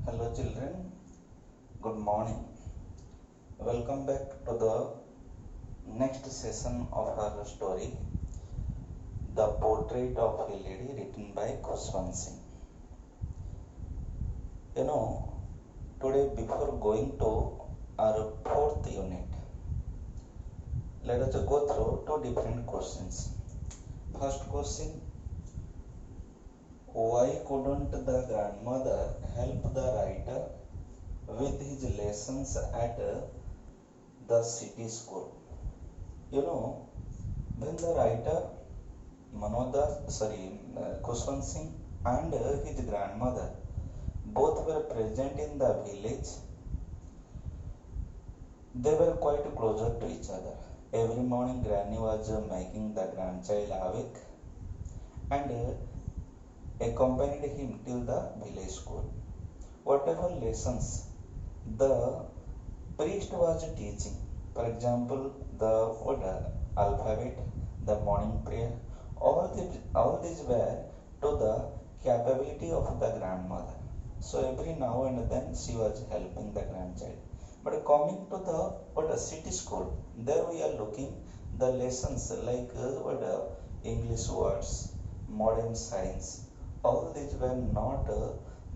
Hello children, good morning. Welcome back to the next session of our story, The Portrait of a Lady, written by Khushwant Singh. Today before going to our fourth unit, let us go through two different questions. First question, why couldn't the grandmother help the writer with his lessons at the city school? When the writer Khushwant Singh and his grandmother both were present in the village, they were quite closer to each other. Every morning, Granny was making the grandchild awake and accompanied him till the village school. Whatever lessons the priest was teaching, for example, the alphabet, the morning prayer, all these were to the capability of the grandmother. So every now and then she was helping the grandchild. But coming to the city school, there we are looking the lessons like English words, modern science. All these were not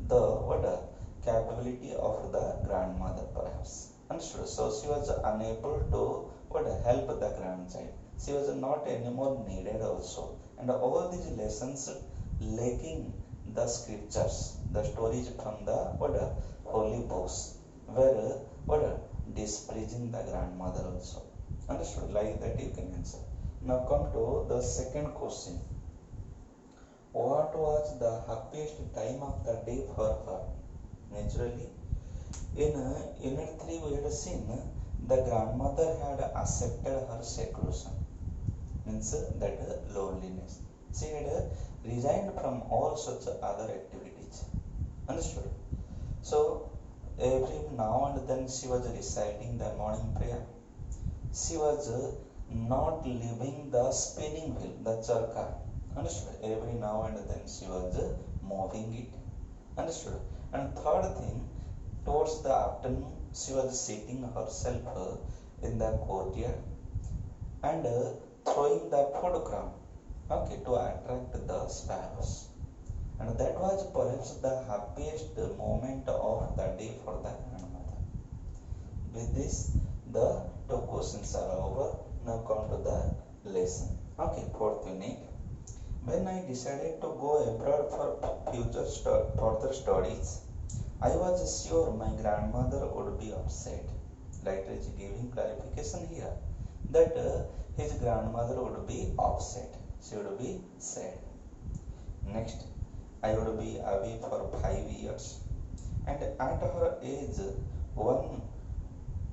the capability of the grandmother, perhaps. Understood? So she was unable to help the grandchild. She was not anymore needed also. And all these lessons lacking the scriptures, the stories from the holy books, were displeasing the grandmother also. Understood? Like that you can answer. Now come to the second question. What was the happiest time of the day for her? Naturally, in Unit 3 we had seen the grandmother had accepted her seclusion, means that loneliness. She had resigned from all such other activities. Understood? So every now and then she was reciting the morning prayer. She was not leaving the spinning wheel, the charka. Understood? Every now and then she was moving it. Understood? And third thing, towards the afternoon, she was sitting herself in the courtyard and throwing the food crumb, to attract the sparrows. And that was perhaps the happiest moment of the day for the grandmother. With this, the two questions are over. Now come to the lesson. Fourth unit. When I decided to go abroad for further studies, I was sure my grandmother would be upset. Writer is giving clarification here that his grandmother would be upset. She would be sad. Next, I would be away for 5 years, and at her age, one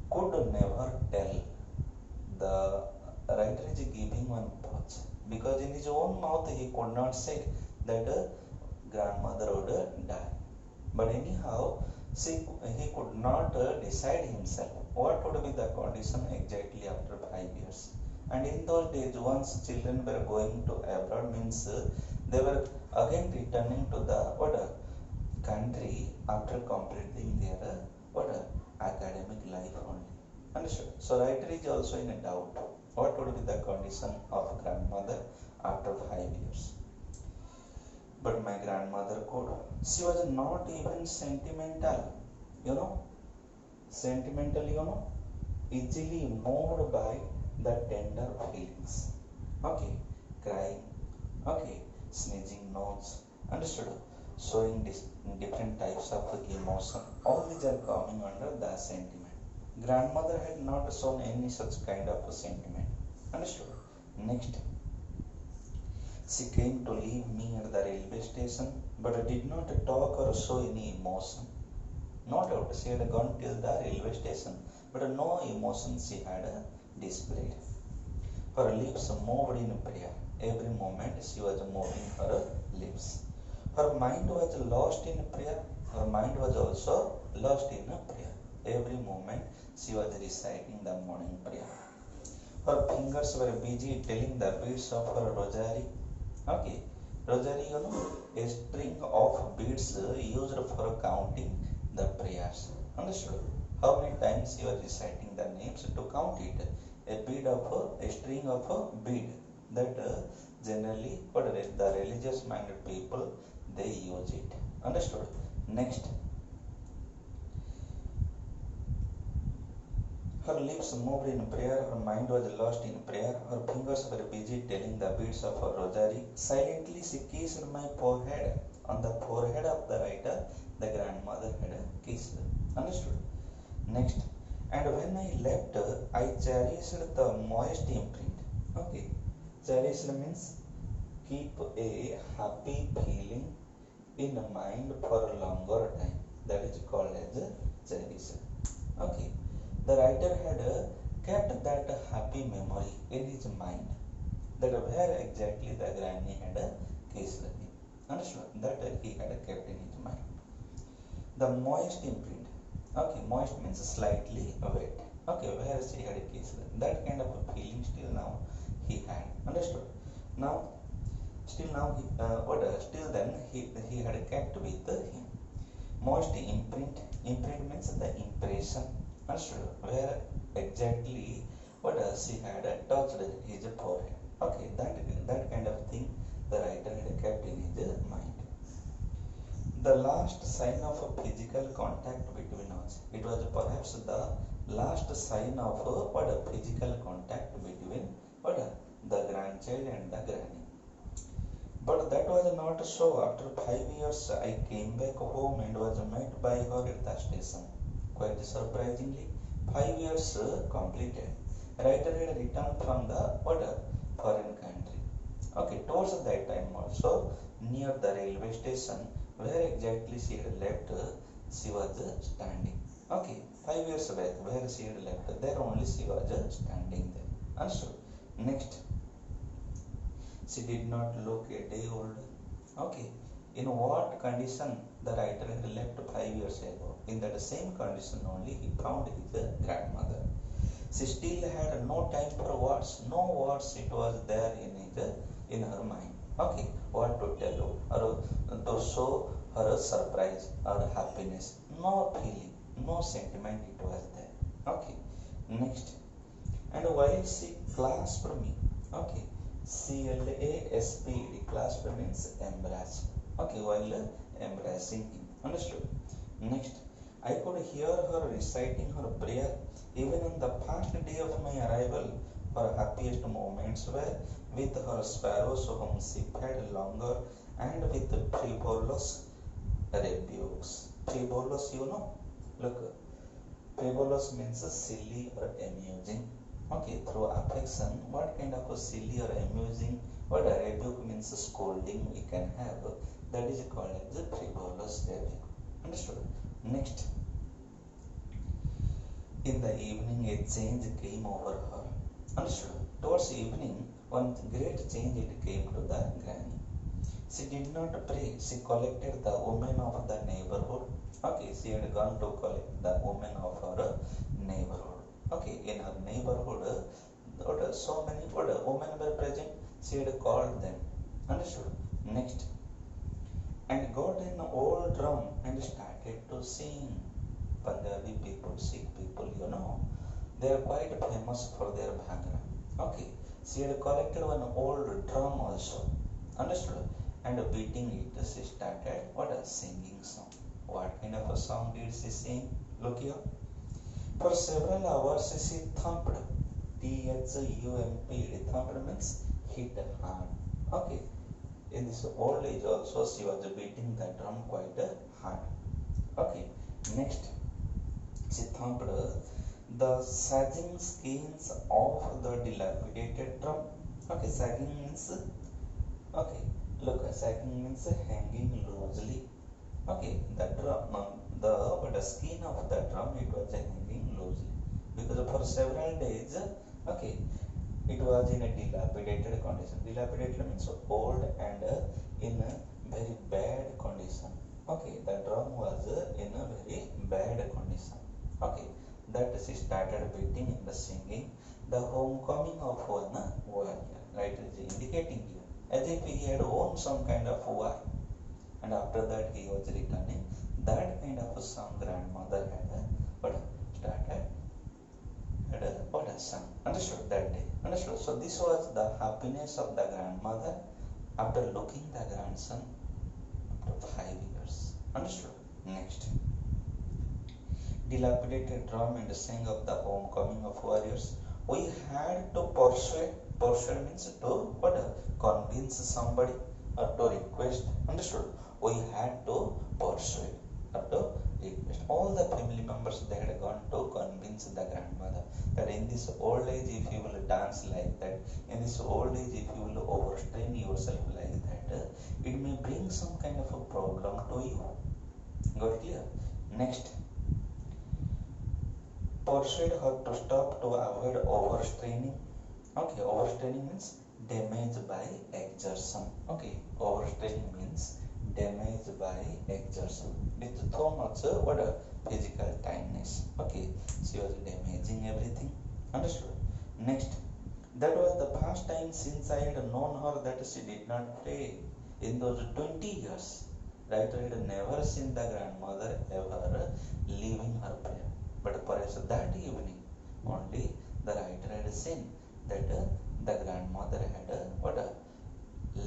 could never tell. The writer is giving one pause because in his own mouth he could not say that grandmother would die. But anyhow, he could not decide himself what would be the condition exactly after 5 years. And in those days, once children were going to abroad, means they were again returning to the country after completing their academic life only. Understood? So writer is also in a doubt. What would be the condition of grandmother after 5 years? But my grandmother could. She was not even sentimental, easily moved by the tender feelings. Crying, sneezing nose. Understood? Showing different types of emotion. All these are coming under the sentiment. Grandmother had not shown any such kind of sentiment. Understood? Next. She came to leave me at the railway station, but did not talk or show any emotion. No doubt she had gone till the railway station, but no emotion she had displayed. Her lips moved in prayer. Every moment she was moving her lips. Her mind was lost in prayer. Her mind was also lost in prayer. Every moment she was reciting the morning prayer. Her fingers were busy telling the beads of her rosary. Rosary, a string of beads used for counting the prayers. Understood? How many times you are reciting the names to count it? A string of a bead. That generally, what the religious minded people they use it. Understood? Next, her lips moved in prayer, her mind was lost in prayer, her fingers were busy telling the beads of her rosary. Silently she kissed my forehead. On the forehead of the writer, the grandmother had kissed. Understood? Next, and when I left, I cherished the moist imprint. Okay, cherished means keep a happy feeling in mind for a longer time. That is called as cherished. Okay, the writer had kept that happy memory in his mind. That where exactly the granny had kissed him. Understood? That he had kept in his mind. The moist imprint. Okay, moist means slightly wet. Okay, where she had kissed. That kind of a feeling still now he had. Understood? Now, still now, still then he had kept with him. Moist imprint. Imprint means the impression. Understood? Where exactly she had touched his forehead. Okay, that kind of thing the writer had kept in his mind. The last sign of a physical contact between us. It was perhaps the last sign of a physical contact between the grandchild and the granny. But that was not so. After 5 years, I came back home and was met by her at the station. Quite surprisingly, 5 years completed. Writer had returned from the foreign country. Okay, towards that time also near the railway station where exactly she had left, she was standing. Okay, 5 years back where she had left, there only she was standing there. Understood? Next, she did not look a day old. Okay, in what condition the writer had left 5 years ago? In that same condition only he found his grandmother. She still had no time for words. No words it was there in her mind. Okay, what to tell her, or to show her surprise or happiness. No feeling, no sentiment it was there. Okay, next. And while she clasped me, okay, CLASP, clasped means embrace. Okay, while embracing him. Understood? Next, I could hear her reciting her prayer even on the first day of my arrival. Her happiest moments were with her sparrows whom she fed longer and with frivolous rebukes. Frivolous, you know? Look, frivolous means silly or amusing. Okay, through affection, what kind of a silly or amusing, what a rebuke means scolding we can have, that is called as the frivolous rebuke. Understood? Next, in the evening a change came over her. Understood? Towards evening, one great change it came to the granny. She did not pray. She collected the women of the neighborhood. Okay, she had gone to collect the women of her neighborhood. Okay, in her neighborhood, so many women were present. She had called them. Understood? Next, and got an old drum and started to sing. Punjabi people, Sikh people, you know, they are quite famous for their bhangra. Okay, she had collected one old drum also. Understood? And beating it, she started a singing song. What kind of a song did she sing? Look here. For several hours she thumped. Thumped. Thumped means hit hard. Okay. In this old age also she was beating the drum quite hard. Okay. Next, she thumped the sagging skins of the dilapidated drum. Okay, sagging means, okay, look, sagging means hanging loosely. Okay, the drum, the skin of the drum it was hanging loosely because for several days, okay, it was in a dilapidated condition. Dilapidated means old and in a very bad condition. Okay, the drum was in a very bad condition. Okay, that she started beating in the singing the homecoming of one warrior. Right, is indicating here as if he had won some kind of war, and after that he was returning. That kind of a song Understood that day. Understood. So this was the happiness of the grandmother after looking the grandson after 5 years. Understood. Next. Dilapidated drum and sang of the homecoming of warriors. We had to persuade means to what? Convince somebody or to request. Understood? We had to persuade or to request. All the family members, they had gone to convince the grandmother that in this old age, if you will dance like that, in this old age, if you will overstrain yourself like that, it may bring some kind of a problem to you. Got clear? Next. Persuade her to stop to avoid overstraining. Okay, overstraining means damage by exertion. Okay, overstraining means damage by exertion. With so much what a physical tiredness. Okay, she was damaging everything. Understood? Next, that was the first time since I had known her that she did not pray in those 20 years. Right, I had never seen the grandmother ever leaving her prayer. But perhaps that evening only the writer had seen that the grandmother had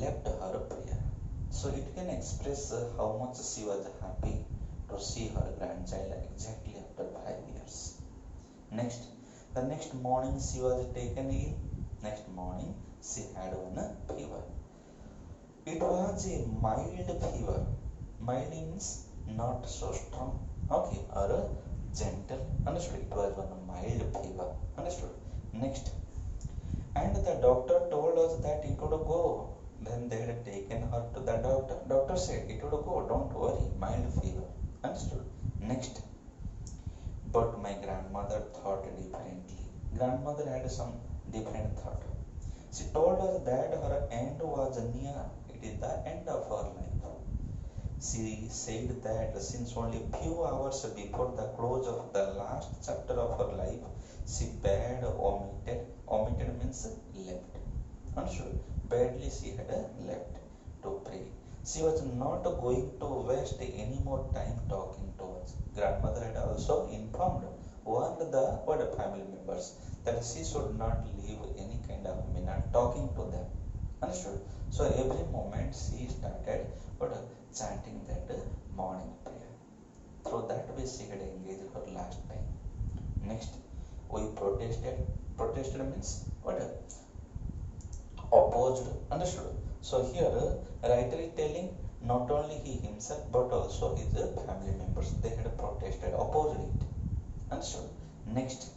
left her prayer. So it can express how much she was happy to see her grandchild exactly after 5 years. Next, the next morning she was taken ill. Next morning she had one fever. It was a mild fever. Mild means not so strong. Okay, or gentle. Understood? It was one mild fever. Understood? Next. And the doctor told us that it would go. Then they had taken her to the doctor. Doctor said it would go. Don't worry. Mild fever. Understood? Next. But my grandmother thought differently. Grandmother had some different thought. She told us that her end was near. It is the end of her life. She said that since only few hours before the close of the last chapter of her life, she bad omitted means left. Understood? Badly she had left to pray. She was not going to waste any more time talking to us. Grandmother had also warned the family members that she should not leave any kind of minute talking to them. Understood? So every moment she started chanting that morning prayer. Through that way she had engaged her last time. Next, we protested. Protested means what? Opposed. Understood? So here writer is telling not only he himself but also his family members, they had protested, opposed it. Understood? Next,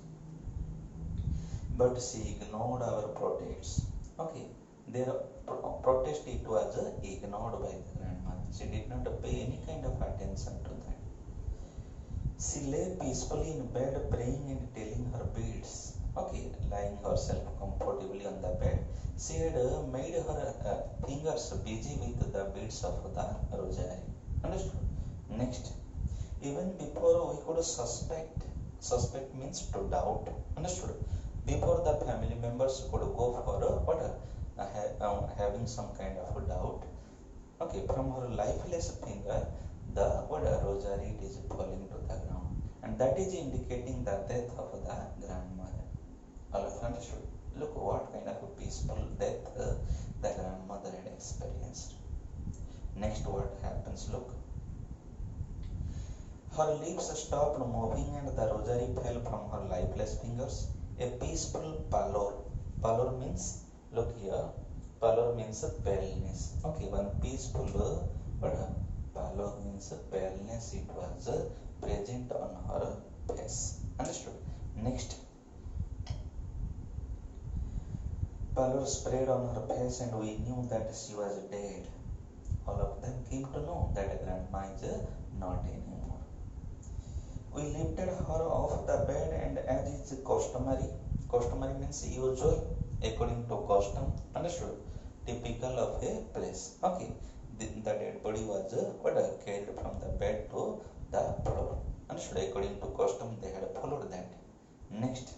but she ignored our protests. Okay, their protest it was ignored by the grandmother. She did not pay any kind of attention to that. She lay peacefully in bed praying and telling her beads. Okay, lying herself comfortably on the bed. She had made her fingers busy with the beads of the rosary. Understood? Next, even before we could suspect means to doubt. Understood? Before the family members could go for having some kind of doubt. Okay, from her lifeless finger, the rosary is falling to the ground, and that is indicating the death of the grandmother. All of you understood? Look what kind of a peaceful death the grandmother had experienced. Next, what happens? Look. Her lips stopped moving and the rosary fell from her lifeless fingers. A peaceful pallor. Pallor means, look here, pallor means paleness. Okay, one peaceful pallor means paleness. It was present on her face. Understood? Next, pallor spread on her face and we knew that she was dead. All of them came to know that grandma is not anymore. We lifted her off the bed and as is customary means usual, according to custom, understood, typical of a place. Okay, the dead body was carried from the bed to the floor. Understood? According to custom, they had followed that. Next,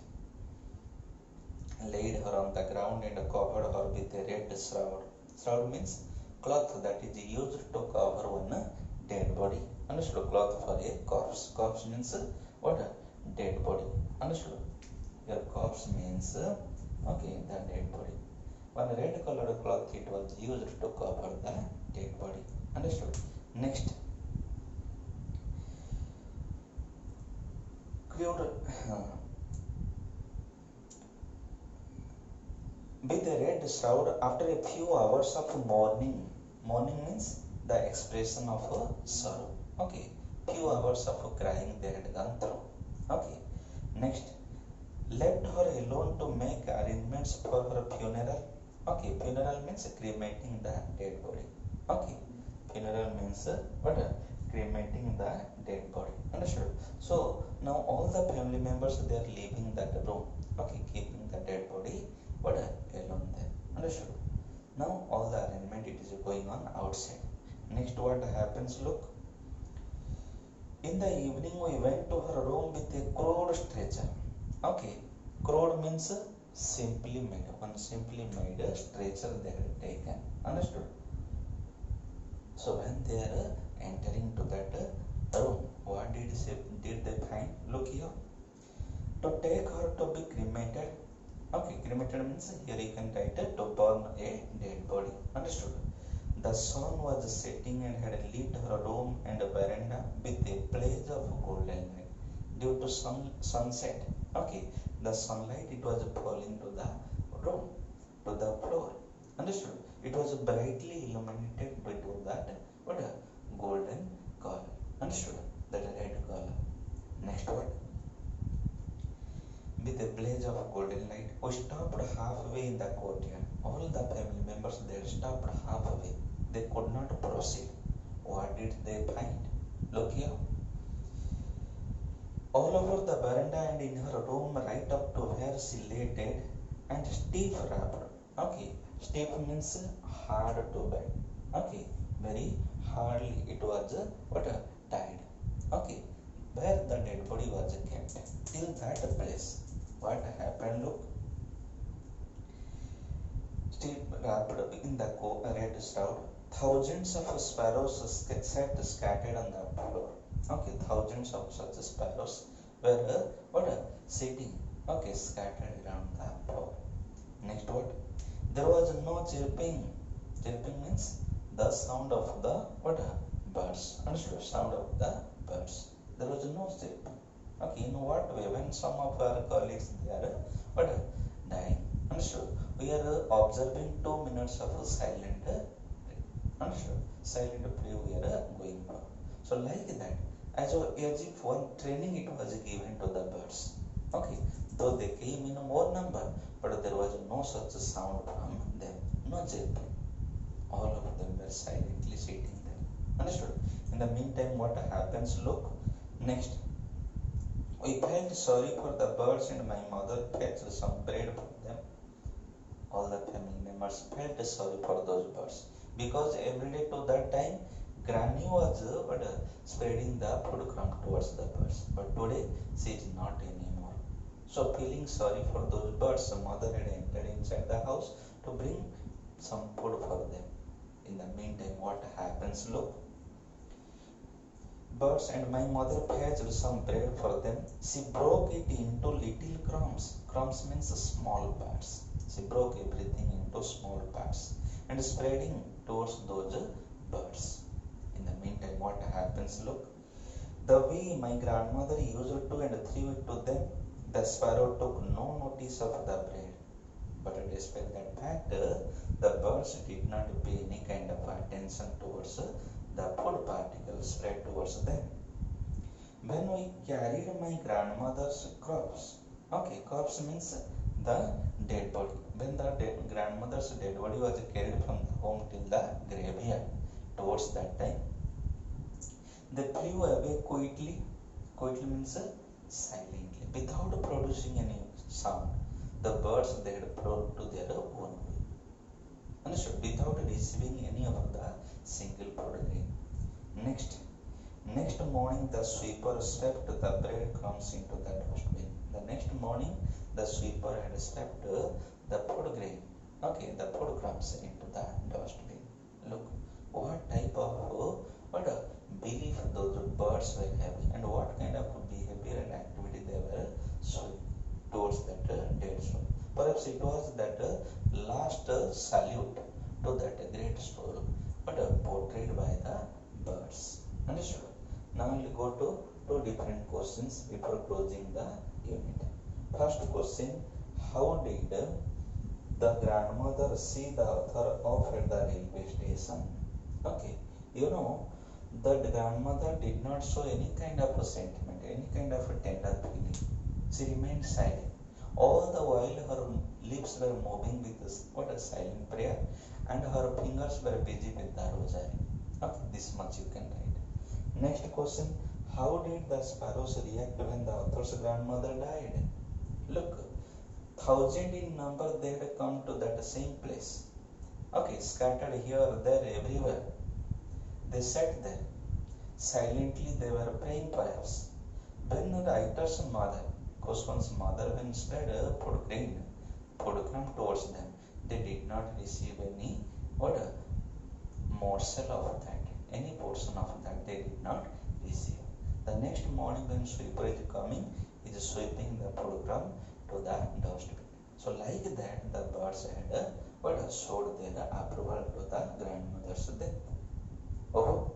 laid her on the ground and covered her with a red shroud. Shroud means cloth that is used to cover one dead body. Understood? Cloth for a corpse. Corpse means what? Dead body. Understood? Here corpse means okay, the dead body. One red colored cloth it was used to cover the dead body. Understood? Next, crude with a red shroud after a few hours of mourning. Mourning means the expression of sorrow. Okay, few hours of crying they had gone through. Okay, next, left her alone to make arrangements for her funeral. Okay, funeral means cremating the dead body. Okay, funeral means what? Cremating the dead body. Understood? So now all the family members they are leaving that room. Okay, keeping the dead body what alone there. Understood? Now all the arrangement it is going on outside. Next, what happens? Look. In the evening, we went to her room with a crude stretcher. Okay, crude means simply made. One simply made stretcher they had taken. Understood? So when they are entering to that room, what did they find? Look here. To take her to be cremated. Okay, cremated means here you can write it to burn a dead body. Understood? The sun was setting and had lit her room and veranda with a blaze of golden light. Due to sunset, okay, the sunlight it was falling to the room, to the floor. Understood? It was brightly illuminated due to that what a golden color. Understood? That red color. Next one. With a blaze of golden light, we stopped halfway in the courtyard. All the family members they stopped halfway. They could not proceed. What did they find? Look here. All over the veranda and in her room, right up to where she lay dead and stiff wrapped. Okay, stiff means hard to bed. Okay, very hardly it was what tied. Okay, where the dead body was kept till that place. What happened? Look, still wrapped in the red shroud. Thousands of sparrows sat scattered on the floor. Okay, thousands of such sparrows were sitting. Okay, scattered around the floor. Next what? There was no chirping. Chirping means the sound of the birds. Understood? Sound of the birds. There was no chirping. Okay, in what way? When some of our colleagues they are dying. Understood? We are observing 2 minutes of silent understood? Silent prayer we are going for. So like that, as if one training it was given to the birds. Okay, though they came in more number, but there was no such sound from them, no chirping. All of them were silently sitting there. Understood? In the meantime, what happens? Look, next. We felt sorry for the birds and my mother fetched some bread for them. All the family members felt sorry for those birds because every day to that time Granny was spreading the food crumb towards the birds, but today she is not anymore. So feeling sorry for those birds, the mother had entered inside the house to bring some food for them. In the meantime, what happens? Look. Birds and my mother fetched some bread for them. She broke it into little crumbs. Crumbs means small parts. She broke everything into small parts and spreading towards those birds. In the meantime, what happens? Look. The way my grandmother used to and threw it to them, the sparrow took no notice of the bread. But despite that fact, the birds did not pay any kind of attention towards the food particles spread towards them. When we carried my grandmother's corpse, okay, corpse means the dead body. When the grandmother's dead body was carried from the home till the graveyard, towards that time, they flew away quietly. Quietly means silently, without producing any sound. The birds they had flown to their own way. Understood? Without receiving any of the single food grain. Next morning the sweeper swept the bread crumbs into the dustbin. The next morning the sweeper had swept the food grain. Okay, the food crumbs into the dustbin. Look, what type of belief those birds were having and what kind of behavior and activity they were showing towards that because it was that last salute to that great soul, but portrayed by the birds. Understood? Now we'll go to two different questions before closing the unit. First question: how did the grandmother see the author of at the railway station? Okay, you know that grandmother did not show any kind of a sentiment, any kind of a tender feeling. She remained silent. All the while her lips were moving with what a silent prayer, and her fingers were busy with the rosary. Okay, this much you can write. Next question: how did the sparrows react when the author's grandmother died? Look, thousand in number they had come to that same place. Okay, scattered here, there, everywhere. They sat there. Silently they were praying perhaps. When the writer's mother, Koswan's mother, when instead would come towards them, they did not receive any what morsel of that, any portion of that they did not receive. The next morning when sweeper is coming, he is sweeping the program to the dustbin. So like that, the birds had what showed their approval to the grandmother's death. Oh,